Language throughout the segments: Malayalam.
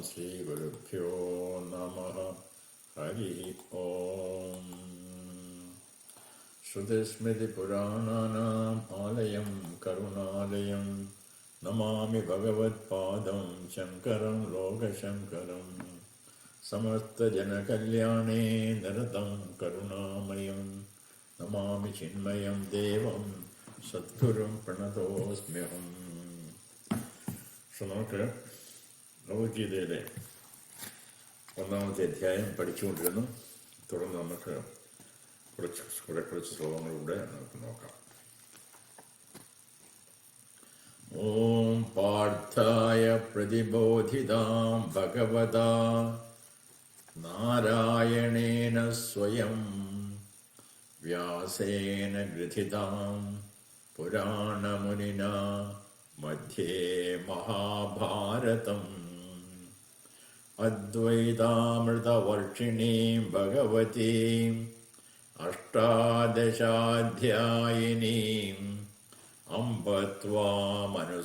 ശ്രീഗുരുഭ്യോ നമഃ. ഹരി ഓം. ശ്രുതിസ്മൃതിപുരാണാനാം ആലയം കരുണാലയം നമാമി ഭഗവത്പാദം ശങ്കരം ലോകശങ്കരം. സമസ്തജനകല്യാണേ നിരതം കരുണാമയം നമാമി ചിന്മയം ദേവം സദ്ഗുരും പ്രണതോസ്മ്യഹം. നമുക്ക് ഭഗവത്ഗീതയിലെ 1-ാമത്തെ അധ്യായം പഠിച്ചുകൊണ്ടിരുന്നു. തുടർന്ന് നമുക്ക് കുറച്ച് ശ്ലോകങ്ങളിലൂടെ നമുക്ക് നോക്കാം. ഓം പാർത്ഥായ പ്രതിബോധിതാം ഭഗവതാ നാരായണേന സ്വയം വ്യാസേന ഗൃഥിതാം പുരാണമുനിനാ മധ്യേ മഹാഭാരതം അദ്വൈതാമൃതവർഷിണീം ഭഗവതീം അഷ്ടാദശാധ്യായിനീം അംബ ത്വാമനുസന്തധാമി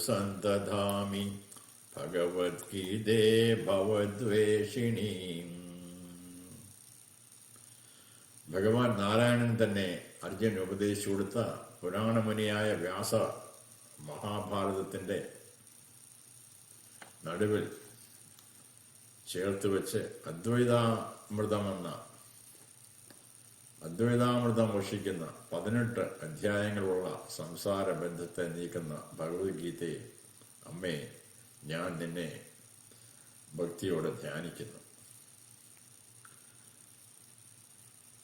ഭഗവദ്ഗീതേ ഭവദ്വേഷിണീം. ഭഗവാൻ നാരായണൻ തന്നെ അർജുനന് ഉപദേശിച്ചു കൊടുത്ത പുരാണമുനിയായ വ്യാസ മഹാഭാരതത്തിൻ്റെ നടുവിൽ ചേർത്ത് വെച്ച് അദ്വൈതാമൃതം വർഷിക്കുന്ന 18 അധ്യായങ്ങളുള്ള സംസാര ബന്ധത്തെ നീക്കുന്ന ഭഗവത്ഗീതയെ അമ്മേ, ഞാൻ നിന്നെ ഭക്തിയോടെ ധ്യാനിക്കുന്നു.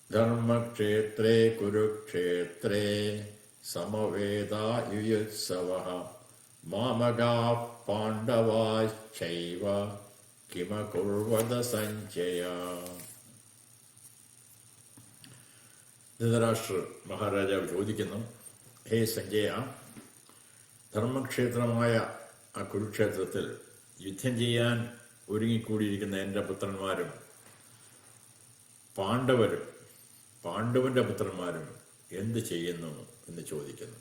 ധർമ്മക്ഷേത്രേ കുരുക്ഷേത്രേ സമവേദായുയുത്സവഃ മാമകാഃ പാണ്ഡവാശ്ചൈവ കിമകുർവത സഞ്ജയ. ധൃതരാഷ്ട്ര മഹാരാജാവ് ചോദിക്കുന്നു, ഹേ സഞ്ജയ, ധർമ്മക്ഷേത്രമായ ആ കുരുക്ഷേത്രത്തിൽ യുദ്ധം ചെയ്യാൻ ഒരുങ്ങിക്കൂടിയിരിക്കുന്ന എൻ്റെ പുത്രന്മാരും പാണ്ഡവന്റെ പുത്രന്മാരും എന്ത് ചെയ്യുന്നു എന്ന് ചോദിക്കുന്നു.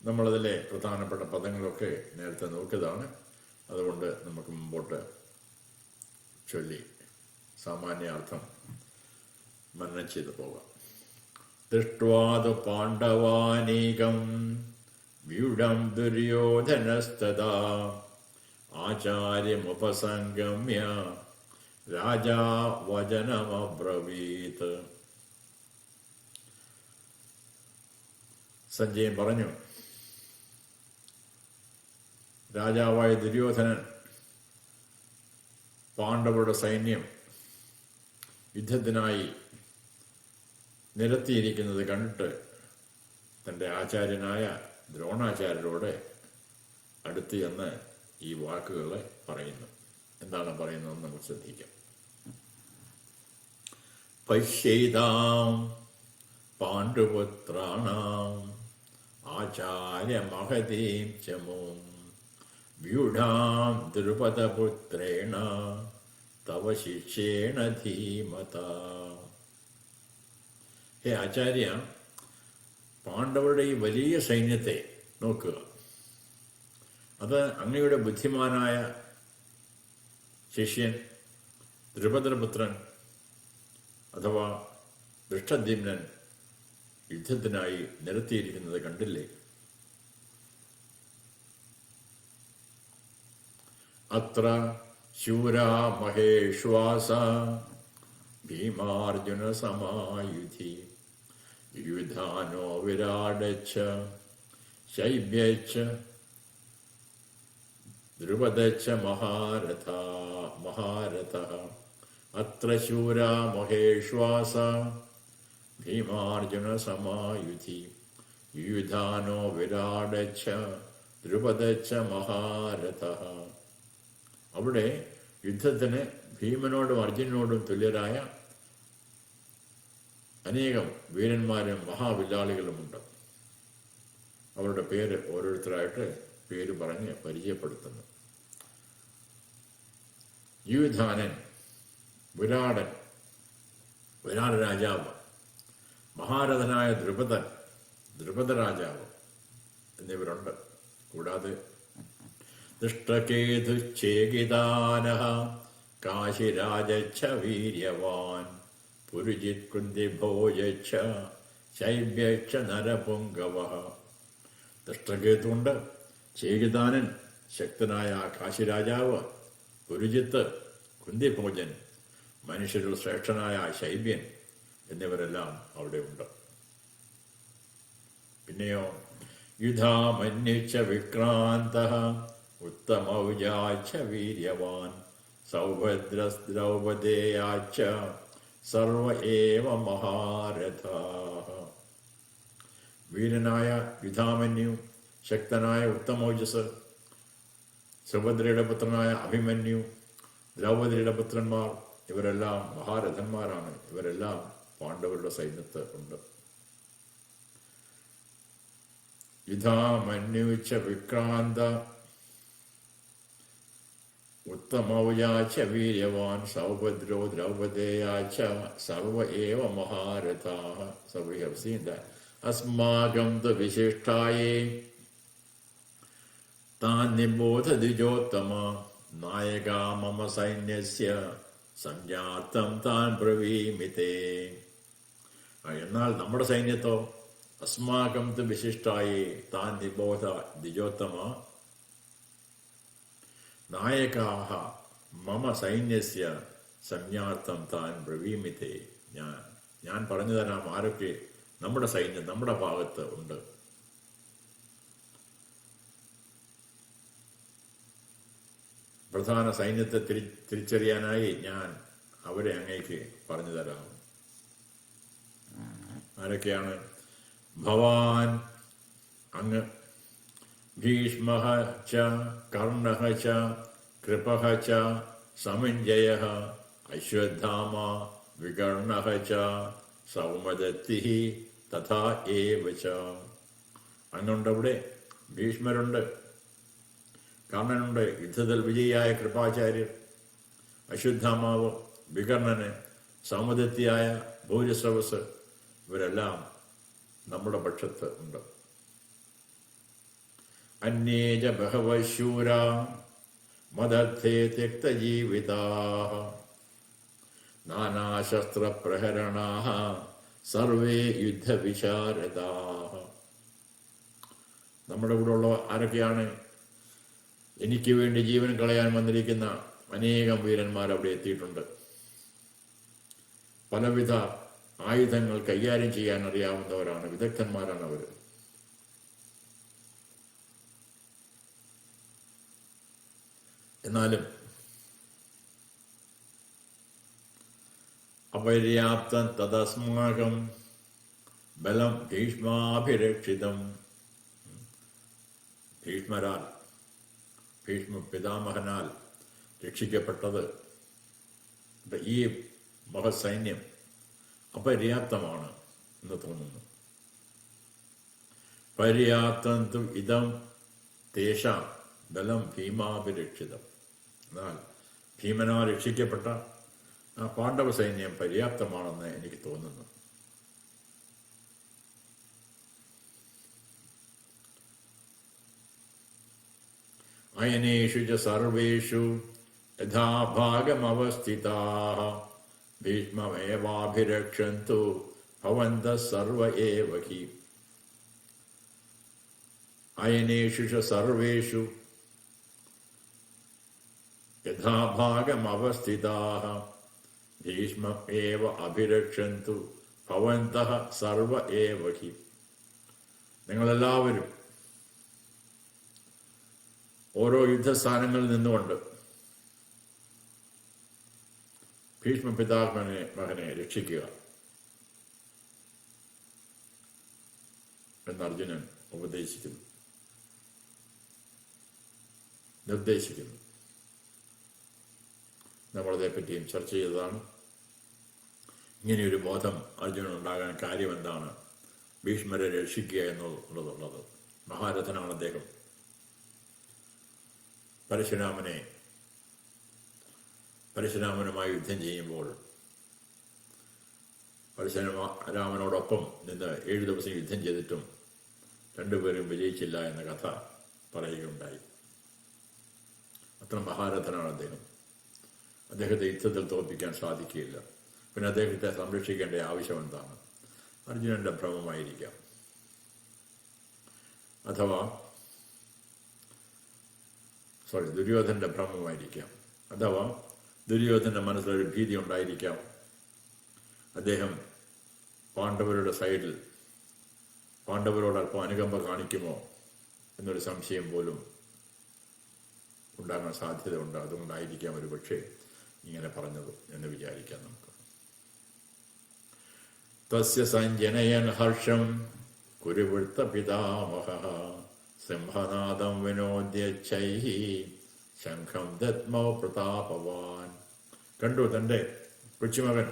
നമ്മളതിലെ പ്രധാനപ്പെട്ട പദങ്ങളൊക്കെ നേരത്തെ നോക്കിയതാണ്. അതുകൊണ്ട് നമുക്ക് മുമ്പോട്ട് ചൊല്ലി സാമാന്യാർത്ഥം മനനം ചെയ്തു പോകാം. ദൃഷ്ട്വാതു പാണ്ഡവാനീകം വ്യൂഢം ദുര്യോധനസ്തദാ ആചാര്യമുപസംഗമ്യ രാജാ വചനമബ്രവീത്. സഞ്ജയൻ പറഞ്ഞു, രാജാവായ ദുര്യോധനൻ പാണ്ഡവരുടെ സൈന്യം യുദ്ധത്തിനായി നിരത്തിയിരിക്കുന്നത് കണ്ടിട്ട് തൻ്റെ ആചാര്യനായ ദ്രോണാചാര്യരോട് അടുത്ത് എന്ന് ഈ വാക്കുകളെ പറയുന്നു. എന്താണ് പറയുന്നതെന്ന് നമുക്ക് ശ്രദ്ധിക്കാം. പശ്യൈതാം പാണ്ഡുപുത്രാണാം ആചാര്യമഹതീം ചമൂം വ്യൂഢാം ദ്രുപദപുത്രേണ തവ ശിഷ്യേണ ധീമത. ഹേ ആചാര്യ, പാണ്ഡവരുടെ ഈ വലിയ സൈന്യത്തെ നോക്കുക. അത് അങ്ങയുടെ ബുദ്ധിമാനായ ശിഷ്യൻ ദ്രുപദപുത്രൻ അഥവാ ദൃഷ്ടദ്യുമ്നൻ യുദ്ധത്തിനായി നിരത്തിയിരിക്കുന്നത് കണ്ടില്ലേ? അത്ര ശൂരാ മഹേശ്വാസ ഭീമാർജുന സമായുധി യുധാനോ വിരാടച്ഛ ശൈബ്യച്ഛ ദ്രുപദച്ഛ മഹാരഥഃ. അത്ര ശൂരാ മഹേശ്വാസ ഭീമാർജുന സമായുധി യുധാനോ വിരാടച്ഛ ദ്രുപദച്ഛ മഹാരഥഃ. അവിടെ യുദ്ധത്തിന് ഭീമനോടും അർജുനനോടും തുല്യരായ അനേകം വീരന്മാരും മഹാവില്ലാളികളുമുണ്ട്. അവരുടെ പേര് ഓരോരുത്തരായിട്ട് പേര് പറഞ്ഞ് പരിചയപ്പെടുത്തുന്നു. യുധാനൻ, വിരാടൻ, വിരാട രാജാവ്, മഹാരഥനായ ദ്രുപദ രാജാവ് എന്നിവരുണ്ട്. കൂടാതെ ദൃഷ്ടകേതുശ്ചേകിതാനഃ കാശിരാജച്ഛ വീര്യവാൻ പുരുജിത് കുന്തിഭോജച്ഛ ശൈബ്യച്ഛ നരപുങ്കവഃ. ദൃഷ്ടകേതുണ്ട്, ചേകിതാനൻ ശക്തനായ കാശിരാജാവ്, പുരുജിത്ത് കുന്തിഭോജൻ, മനുഷ്യരിൽ ശ്രേഷ്ഠനായ ശൈബ്യൻ എന്നിവരെല്ലാം അവിടെ ഉണ്ട്. പിന്നെയോ യുധാമന്യുച്ച വിക്രാന്തഃ ഉത്തമൗജാച്ച വീര്യവാൻ സൗഭദ്രദ്രൗപദേയാച്ച സർവ ഏവ മഹാരഥാഃ. വീരനായ യുധാമന്യു, ശക്തനായ ഉത്തമൗജസ്, സുഭദ്രയുടെ പുത്രനായ അഭിമന്യു, ദ്രൗപദിയുടെ പുത്രന്മാർ, ഇവരെല്ലാം മഹാരഥന്മാരാണ്. ഇവരെല്ലാം പാണ്ഡവരുടെ സൈന്യത്ത് ഉണ്ട്. യുധാമന്യുച്ച വിക്രാന്ത ഉത്തമൗജാച്ച വീര്യവാൻ സൗഭദ്രോ ദ്രൗപദേയാച്ച സർവ ഏവ മഹാരഥാഃ. So we have seen that. അസ്മാകം തു വിശിഷ്ടായേ താൻ നിബോധ ദ്വിജോത്തമ നായകാ മമ സൈന്യസ്യ സംജാതം താൻ ബ്രവീമിതേ. എന്നാൽ നമ്മുടെ സൈന്യത്തോ അസ്മാകം തു വിശിഷ്ടായേ താൻ നിബോധ ദ്വിജോത്തമ നായകാഹ മമ സൈന്യസ്യ സംജ്ഞാർത്ഥം താൻ ബ്രവീമിതേ. ഞാൻ പറഞ്ഞു തരാം ആരൊക്കെ നമ്മുടെ സൈന്യം നമ്മുടെ ഭാഗത്ത് ഉണ്ട്. പ്രധാന സൈന്യത്തെ തിരിച്ചറിയാനായി ഞാൻ അവരെ അങ്ങേക്ക് പറഞ്ഞു തരാം. ആരൊക്കെയാണ്? ഭവാൻ അങ്ങ്, ഭീഷ്മഃ ച കർണഃ ച കൃപഃ ച സമിഞ്ജയഃ അശ്വത്ഥാമ വികർണഃ ച സൗമദത്തിഃ തഥാ ഏവ ച. അങ്ങുണ്ടവിടെ ഭീഷ്മരുണ്ട്, കർണനുണ്ട്, യുദ്ധത്തിൽ വിജയിയായ കൃപാചാര്യർ, അശ്വത്ഥാമാവ്, വികർണന്, സൗമദത്തിയായ ഭൂരിശ്രവസ്, ഇവരെല്ലാം നമ്മുടെ പക്ഷത്ത് ഉണ്ട്. അന്യേജ ബഹവഃ ശൂരാ മദർത്ഥേ ത്യക്തജീവിതാഃ നാനാശസ്ത്രപ്രഹരണാഃ സർവേ യുദ്ധവിശാരദാഃ. നമ്മുടെ കൂടെ ഉള്ള ആരൊക്കെയാണ്? എനിക്ക് വേണ്ടി ജീവൻ കളയാൻ വന്നിരിക്കുന്ന അനേകം വീരന്മാർ അവിടെ എത്തിയിട്ടുണ്ട്. പലവിധ ആയുധങ്ങൾ കൈകാര്യം ചെയ്യാൻ അറിയാവുന്നവരാണ്, വിദഗ്ധന്മാരാണ് അവർ. എന്നാലും അപര്യാപ്തം തദസ്മാകം ബലം ഭീഷ്മാഭിരക്ഷിതം. ഭീഷ്മ പിതാമഹനാൽ രക്ഷിക്കപ്പെട്ടത് ഈ മഹസൈന്യം അപര്യാപ്തമാണ് എന്ന് തോന്നുന്നു. പര്യാപ്തം തു ഇതം തേഷാം ബലം ഭീമാഭിരക്ഷിതം. എന്നാൽ ഭീമനാൽ രക്ഷിക്കപ്പെട്ട ആ പാണ്ഡവ സൈന്യം പര്യാപ്തമാണെന്ന് എനിക്ക് തോന്നുന്നു. അയനേഷു ച സർവേഷു യഥാഭാഗമവസ്ഥിതാഃ ഭീഷ്മമേവാഭിരക്ഷന്തു ഭവന്തഃ സർവ ഏവ ഹി. അയനേഷു ച സർവേഷു യഥാഭാഗമവസ്ഥിതാഃ ഭീഷ്മം ഏവ അഭിരക്ഷന്തു ഭവന്തഃ സർവ ഏവ ഹി. നിങ്ങളെല്ലാവരും ഓരോ യുദ്ധസ്ഥാനങ്ങളിൽ നിന്നുകൊണ്ട് ഭീഷ്മ പിതാമഹനെ രക്ഷിക്കുക എന്ന് അർജുനൻ നിർദ്ദേശിക്കുന്നു. നമ്മളതേപ്പറ്റിയും ചർച്ച ചെയ്തതാണ്. ഇങ്ങനെയൊരു ബോധം അർജുനൻ ഉണ്ടാകാൻ കാര്യം എന്താണ്? ഭീഷ്മരെ രക്ഷിക്കുക എന്നുള്ളത്. മഹാരഥനാണ് അദ്ദേഹം. പരശുരാമനുമായി യുദ്ധം ചെയ്യുമ്പോൾ പരശുരാമനോടൊപ്പം നിന്ന് 7 ദിവസം യുദ്ധം ചെയ്തിട്ടും രണ്ടുപേരും വിജയിച്ചില്ല എന്ന കഥ പറയുകയുണ്ടായി. അത്ര മഹാരഥനാണ് അദ്ദേഹം. അദ്ദേഹത്തെ യുദ്ധത്തിൽ തോൽപ്പിക്കാൻ സാധിക്കുകയില്ല. പിന്നെ അദ്ദേഹത്തെ സംരക്ഷിക്കേണ്ട ആവശ്യം എന്താണ്? അർജുനന്റെ ഭ്രമമായിരിക്കാം, അഥവാ ദുര്യോധനന്റെ ഭ്രമമായിരിക്കാം, അഥവാ ദുര്യോധനന്റെ മനസ്സിലൊരു ഭീതി ഉണ്ടായിരിക്കാം. അദ്ദേഹം പാണ്ഡവരുടെ സൈഡിൽ പാണ്ഡവരോട് അല്പം അനുകമ്പ കാണിക്കുമോ എന്നൊരു സംശയം പോലും ഉണ്ടാകാൻ സാധ്യതയുണ്ട്. അതുകൊണ്ടായിരിക്കാം ഒരു പക്ഷേ ഇങ്ങനെ പറഞ്ഞത് എന്ന് വിചാരിക്കാം നമുക്ക്. തസ്യ സഞ്ജനയൻ ഹർഷം കുരുവൃത്ത പിതാമഹഃ സിംഹനാദം വിനോദ്യൈഹി ശംഖം ദദ്മൗ പ്രതാപവാൻ. കണ്ടു തൻ്റെ കൊച്ചുമകൻ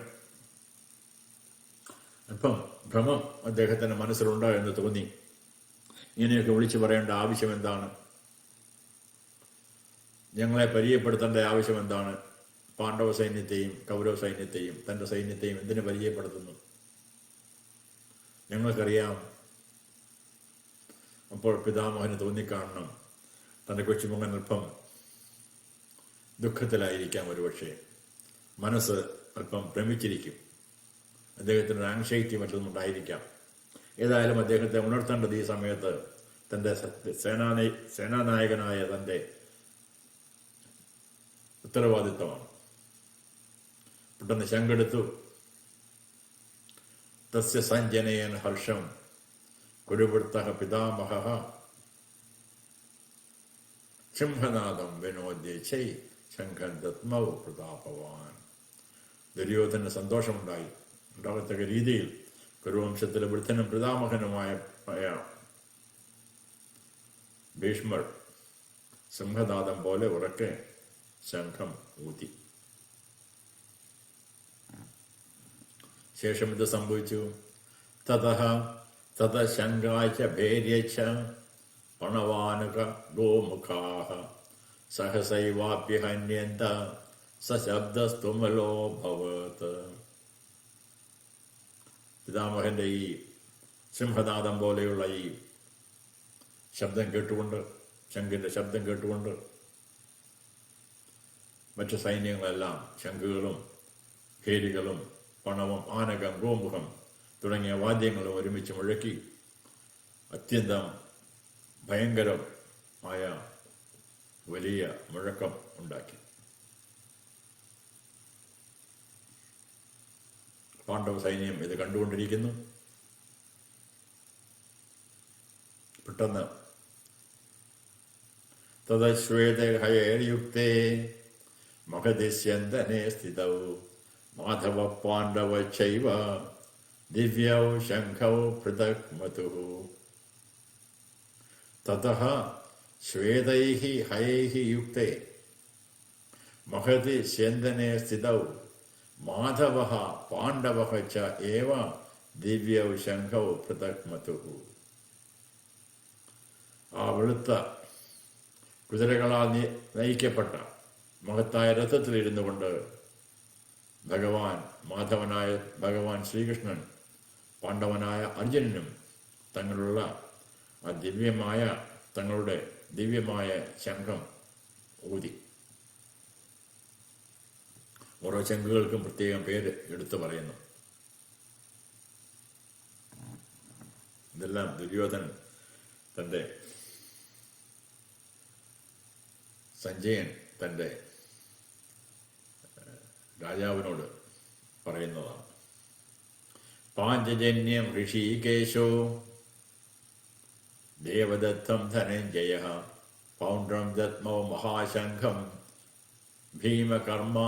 അല്പം ഭ്രമം അദ്ദേഹത്തിൻ്റെ മനസ്സിലുണ്ടോ എന്ന് തോന്നി. ഇങ്ങനെയൊക്കെ വിളിച്ചു പറയേണ്ട ആവശ്യം എന്താണ്? ഞങ്ങളെ പരിചയപ്പെടുത്തേണ്ട ആവശ്യം എന്താണ്? പാണ്ഡവ സൈന്യത്തെയും കൗരവ സൈന്യത്തെയും തൻ്റെ സൈന്യത്തെയും എന്തിനു പരിചയപ്പെടുത്തുന്നു? ഞങ്ങൾക്കറിയാം. അപ്പോൾ പിതാമഹന് തോന്നിക്കാണണം തൻ്റെ കൊച്ചുമകൻ അല്പം ദുഃഖത്തിലായിരിക്കാം, ഒരുപക്ഷെ മനസ്സ് അല്പം ഭ്രമിച്ചിരിക്കും, അദ്ദേഹത്തിനൊരു ആങ്സൈറ്റി മറ്റൊന്നും ഉണ്ടായിരിക്കാം. ഏതായാലും അദ്ദേഹത്തെ ഉണർത്തേണ്ടത് ഈ സമയത്ത് തൻ്റെ സേനാനായകനായ തൻ്റെ ഉത്തരവാദിത്വമാണ്. പെട്ടെന്ന് ശങ്കെടുത്തു. തസ്യ സഞ്ജനയൻ ഹർഷം കുരുവൃത്തഃ പിതാമഹഃ സിംഹനാദം വിനോദ്യൈ ശംഖം ദദ്മൗ പ്രതാപവാൻ. ദുര്യോധന സന്തോഷമുണ്ടായി. ഉണ്ടാകത്തക്ക രീതിയിൽ കുരുവംശത്തിലെ വൃദ്ധനും പിതാമഹനുമായ ഭീഷ്മർ സിംഹനാദം പോലെ ഉറക്കെ ശംഖം ഊതി. ശേഷം ഇത് സംഭവിച്ചു. തത ശങ്കാച്ച ഭേര്യച്ച പണവാനുക ഗോമുഖാഃ സഹസൈവാഭ്യഹന്യന്ത സശബ്ദസ്തുമലോ ഭവത്. പിതാമഹന്റെ ഈ സിംഹനാദം പോലെയുള്ള ഈ ശബ്ദം കേട്ടുകൊണ്ട്, ശംഖിന്റെ ശബ്ദം കേട്ടുകൊണ്ട് മറ്റു സൈന്യങ്ങളെല്ലാം ശംഖുകളും ഭേരികളും പണവും ആനകം ഗോമുഖം തുടങ്ങിയ വാദ്യങ്ങളും ഒരുമിച്ച് മുഴക്കി അത്യന്തം ഭയങ്കരമായ വലിയ മുഴക്കം ഉണ്ടാക്കി. പാണ്ഡവ സൈന്യം ഇത് കണ്ടുകൊണ്ടിരിക്കുന്നു. പെട്ടെന്ന് തദശ്വേതഹയേർയുക്തേ മഹദിസ്യന്തനേ സ്ഥിതൗ മാധവ പാണ്ഡവ ചൈവ ദിവ്യൗ ശംഖൗ പൃഥക് മതുഃ. തതഃ ശ്വേതൈഃ ഹയൈഃ യുക്തേ മഹതി സ്യന്തനേ സ്ഥിതൗ മാധവഃ പാണ്ഡവഃ ച ഏവ ദിവ്യൗ ശംഖൗ പൃഥക് മതുഃ. ആ വെളുത്ത കുതിരകളാൽ നയിക്കപ്പെട്ട മഹത്തായ രഥത്തിലിരുന്നു കൊണ്ട് മാധവനായ ഭഗവാൻ ശ്രീകൃഷ്ണൻ പാണ്ഡവനായ അർജുനനും തങ്ങളുടെ ദിവ്യമായ ശംഖം ഊതി. ഓരോ ശംഖുകൾക്കും പ്രത്യേകം പേര് എടുത്തു പറയുന്നു. ഇതെല്ലാം ദുര്യോധനൻ തൻ്റെ സഞ്ജയൻ തൻ്റെ രാജാവിനോട് പറയുന്നതാണ്. പാഞ്ചജന്യം ഋഷികേശോ ദേവദത്തം ധനഞ്ജയഃ പൗണ്ഡ്രം ദദ്മൗ മഹാശംഖം ഭീമകർമാ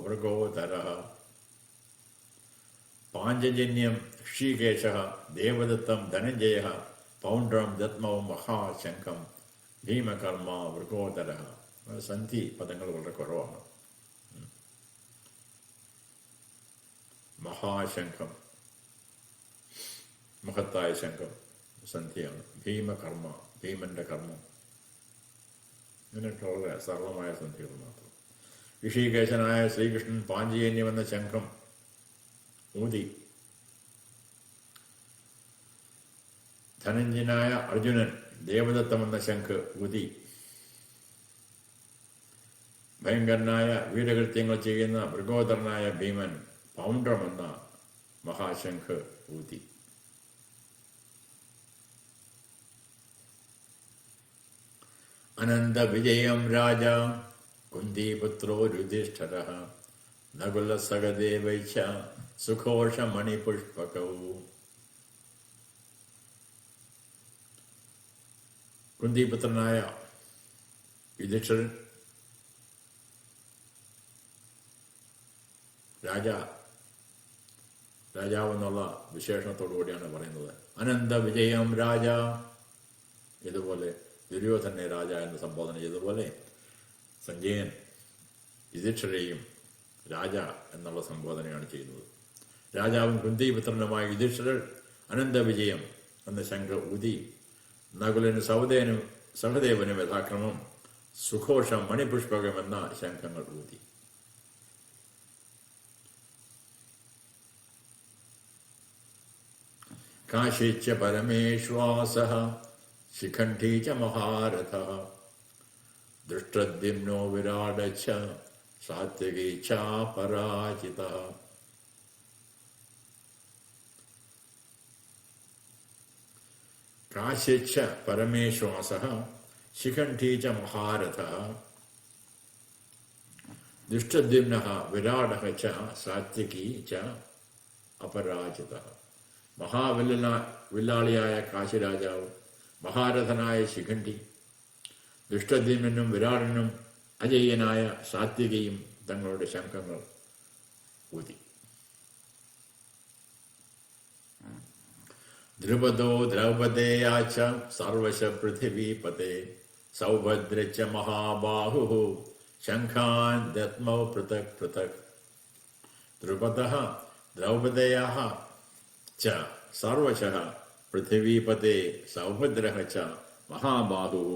മൃഗോദരഃ. പാഞ്ചജന്യം ഋഷികേശഃ ദേവദത്തം ധനഞ്ജയഃ പൗണ്ഡ്രം ദദ്മൗ മഹാശംഖം ഭീമകർമാ മൃഗോദരഃ. സന്ധി പദങ്ങൾ വളരെ കുറവാണ്. മഹാശംഖം, മഹത്തായ ശംഖം സന്ധിയാണ്. ഭീമകർമ്മ, ഭീമന്റെ കർമ്മം. ഇങ്ങനെയൊക്കെ വളരെ സരളമായ സന്ധികൾ മാത്രം. ഋഷികേശനായ ശ്രീകൃഷ്ണൻ പാഞ്ചജന്യം എന്ന ശംഖം ഊതി. ധനഞ്ജനായ അർജുനൻ ദേവദത്തം എന്ന ശംഖ് ഊതി. ഭയങ്കരനായ വീരകൃത്യങ്ങൾ ചെയ്യുന്ന മൃഗോദരനായ ഭീമൻ പൗണ്ഡ്രമെന്ന മഹാശംഖ് ഊതി. അനന്ത വിജയം രാജ കുന്തിപുത്രോ യുധിഷ്ഠിരഃ നകുലസഹദേവൈശ്ച സുഘോഷമണിപുഷ്പകൗ. കുന്തിപുത്രനായ യുധിഷ്ഠിരൻ രാജാവെന്നുള്ള വിശേഷണത്തോടു കൂടിയാണ് പറയുന്നത്. അനന്ത വിജയം രാജ, ഇതുപോലെ ദുര്യോധനെ രാജ എന്ന് സംബോധന ചെയ്തതുപോലെ സഞ്ജയൻ യുധിഷ്ഠിരെയും രാജ എന്നുള്ള സംബോധനയാണ് ചെയ്യുന്നത്. രാജാവും കുന്തിപുത്രനുമായ യുധിഷ്ഠിരർ അനന്ത വിജയം എന്ന ശംഖ് ഊതി നകുലനും സഹദേവനും യഥാക്രമം സുഘോഷം മണിപുഷ്പകം എന്ന ശംഖങ്ങൾ ഊതി. കാശിച്ച പരമേശ്വാസഃ ശിഖണ്ഡീ ച മഹാരഥഃ ദൃഷ്ടദ്യുമ്നോ വിരാടശ്ച സാത്വികീ ച പരാജിതഃ. കാശിച്ച പരമേശ്വാസഃ ശിഖണ്ഡീ ച മഹാരഥഃ ദൃഷ്ടദ്യുമ്നഃ വിരാടഃ ച സാത്വികീ ച അപരാജിതഃ. വില്ലാളിയായ കാശിരാജാവ്, മഹാരഥനായ ശിഖണ്ഡി, ദുഷ്ടദ്യുമ്നനും വിരാടനും അജയ്യനായ സാത്വികയും തങ്ങളുടെ ശംഖങ്ങൾ ഊതി. ദ്രുപദോ ദ്രൗപദേയാച്ച സർവശ പൃഥിവീപതേ സൗഭദ്രച്ച മഹാബാഹുഃ ശംഖാൻ ദത്മൗ പൃഥക് പൃഥക്. ദ്രുപദഃ ദ്രൗപദേയാഃ ച സർവശഃ പൃഥിവീപതേ സൗഭദ്രഃ ച മഹാബാഹുഃ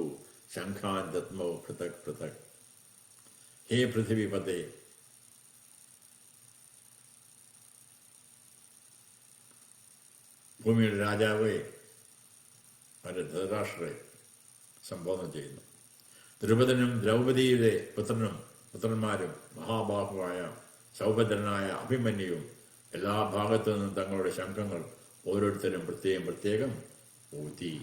ശംഖാൻ ദത്മൗ പൃഥക് പൃഥക്. ഹേ പൃഥിവീപതേ, ഭൂമിയുടെ രാജാവേ, അവരുടെ ധൃതരാഷ്ട്രരെ സംബോധന ചെയ്യുന്നു. ദ്രുപദനും ദ്രൗപദിയുടെ പുത്രന്മാരും മഹാബാഹുവായ സൗഭദ്രനായ അഭിമന്യുവും എല്ലാ ഭാഗത്തു നിന്നും തങ്ങളുടെ ശംഖങ്ങൾ ഓരോരുത്തരും പ്രത്യേകം ഊതി.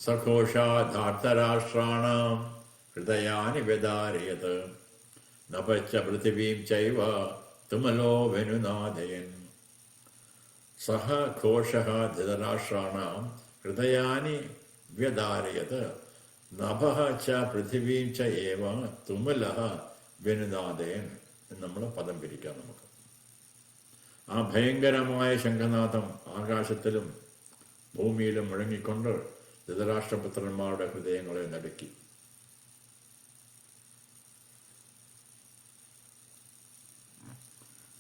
സഘോഷാധാർത്തരാഷ്ട്രാണാം ഹൃദയാനി വ്യധാരയത് നഭച്ച പൃഥിവീം ചൈവ തുമലോ വെനുനാദയൻ. സഹ ഘോഷഃ ധൃതരാഷ്ട്രാണാം ഹൃദയാനി വ്യധാരയത് നഭഃ ച പൃഥിവീം ച ഏവ തുമലഃ വെനുനാദയൻ എന്ന് നമ്മൾ പദം പിരിക്കാം. നമുക്ക് ആ ഭയങ്കരമായ ശംഖനാഥം ആകാശത്തിലും ഭൂമിയിലും മുഴങ്ങിക്കൊണ്ട് ധൃതരാഷ്ട്രപുത്രന്മാരുടെ ഹൃദയങ്ങളെ നടുക്കി.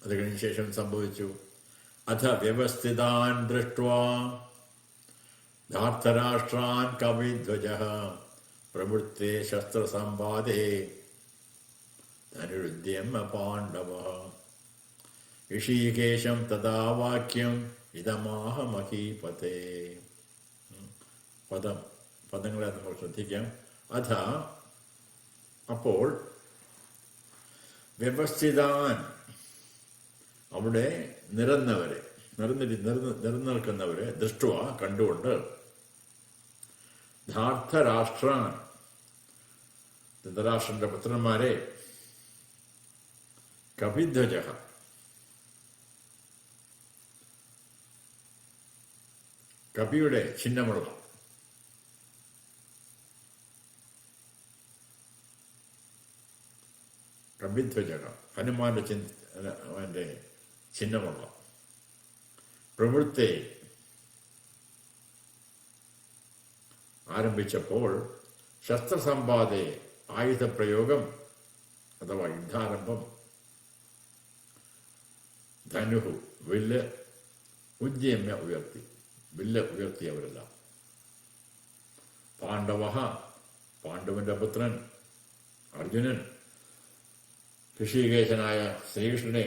അത് കഴിഞ്ഞ ശേഷം സംഭവിച്ചു. അഥ വ്യവസ്ഥിതാൻ ദൃഷ്ട്വാ ധാർത്തരാഷ്ട്രാൻ കവിധ്വജഃ പ്രവൃത്തെ ശസ്ത്രസമ്പാദേ ധനുരുദ്യമ പാണ്ഡവഃ. ഋഷീകേശം തഥാ വാക്യം ഇദമാഹ മഹീപതേ. പദങ്ങളെ നമ്മൾ ശ്രദ്ധിക്കാം. അഥ അപ്പോൾ വ്യവസ്ഥിതാൻ അവിടെ നിറനിൽക്കുന്നവരെ ദൃഷ്ടുവ കണ്ടുകൊണ്ട് ധാർത്തരാഷ്ട്രാൻ ധൃതരാഷ്ട്രന്റെ പുത്രന്മാരെ കപിധ്വജഃ കപിയുടെ ചിഹ്നമുള്ള കപിധ്വജഃ ഹനുമാന്റെ അവന്റെ ചിഹ്നമുള്ള പ്രവൃത്തി ആരംഭിച്ചപ്പോൾ ശസ്ത്രസമ്പാദേ ആയുധപ്രയോഗം അഥവാ യുദ്ധാരംഭം ധനുഹു വില്ല് ഉജ്ജമ്യ ഉയർത്തി അവരെല്ലാം. പാണ്ഡവന്റെ പുത്രൻ അർജുനൻ ഋഷികേശനായ ശ്രീകൃഷ്ണനെ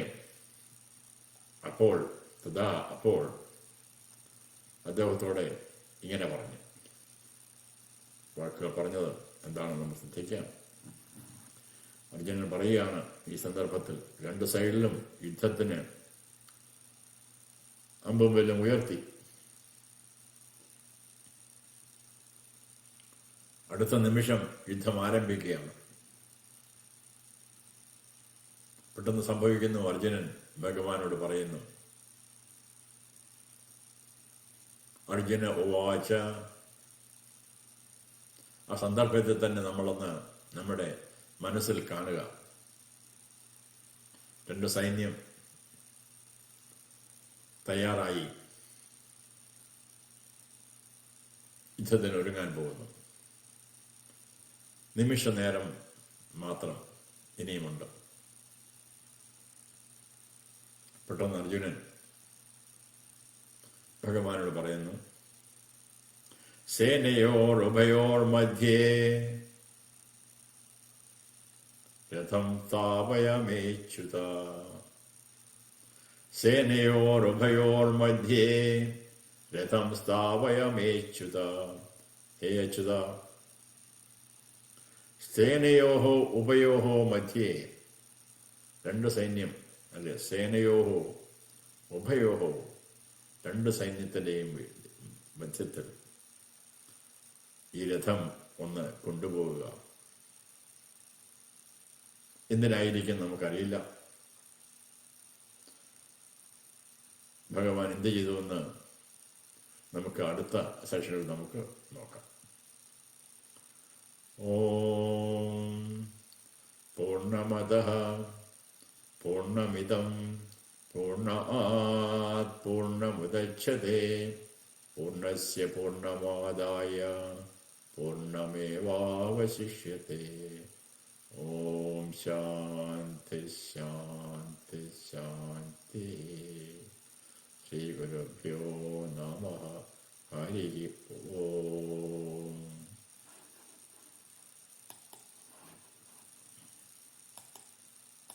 അപ്പോൾ അദ്ദേഹത്തോടെ ഇങ്ങനെ പറഞ്ഞു. വാക്കുകൾ പറഞ്ഞത് എന്താണെന്ന് നമ്മൾ ശ്രദ്ധിക്കാം. അർജുനൻ പറയുകയാണ് ഈ സന്ദർഭത്തിൽ, രണ്ട് സൈഡിലും യുദ്ധത്തിന് അമ്പും വില്ലും ഉയർത്തി. അടുത്ത നിമിഷം യുദ്ധം ആരംഭിക്കുകയാണ്. പെട്ടെന്ന് സംഭവിക്കുന്നു. അർജുനൻ ഭഗവാനോട് പറയുന്നു, അർജുന ഉവാച. ആ സന്ദർഭത്തിൽ തന്നെ നമ്മളൊന്ന് നമ്മുടെ മനസ്സിൽ കാണുക. രണ്ട് സൈന്യം തയ്യാറായി യുദ്ധത്തിന് ഒരുങ്ങാൻ പോകുന്നു. നിമിഷ നേരം മാത്രം ഇനിയുമുണ്ട്. പെട്ടെന്ന് അർജുനൻ ഭഗവാനോട് പറയുന്നു, സേനയോരുഭയോർ മധ്യേ രഥം സ്ഥാപയമേച്യുത. സേനയോരുഭയോർ മധ്യേ രഥം സ്ഥാപയമേച്യുത. ഹേ അച്യുത, സേനയോഹോ ഉഭയോഹോ മധ്യേ, രണ്ട് സൈന്യം അല്ലെ, സേനയോഹോ ഉഭയോഹോ, രണ്ട് സൈന്യത്തിൻ്റെയും മധ്യത്തിൽ ഈ രഥം ഒന്ന് കൊണ്ടുപോവുക. എന്തിനായിരിക്കും നമുക്കറിയില്ല. ഭഗവാൻ എന്ത് ചെയ്തുവെന്ന് നമുക്ക് അടുത്ത സെഷനിൽ നമുക്ക് നോക്കാം. ഓം പൂർണ്ണമദഃ പൂർണ്ണമിദം പൂർണ്ണാത് പൂർണ്ണമുദച്യതേ പൂർണ്ണസ്യ പൂർണ്ണമാദായ പൂർണ്ണമേവാവശിഷ്യത്തെ. ഓം ശാന്തി ശാന്തി.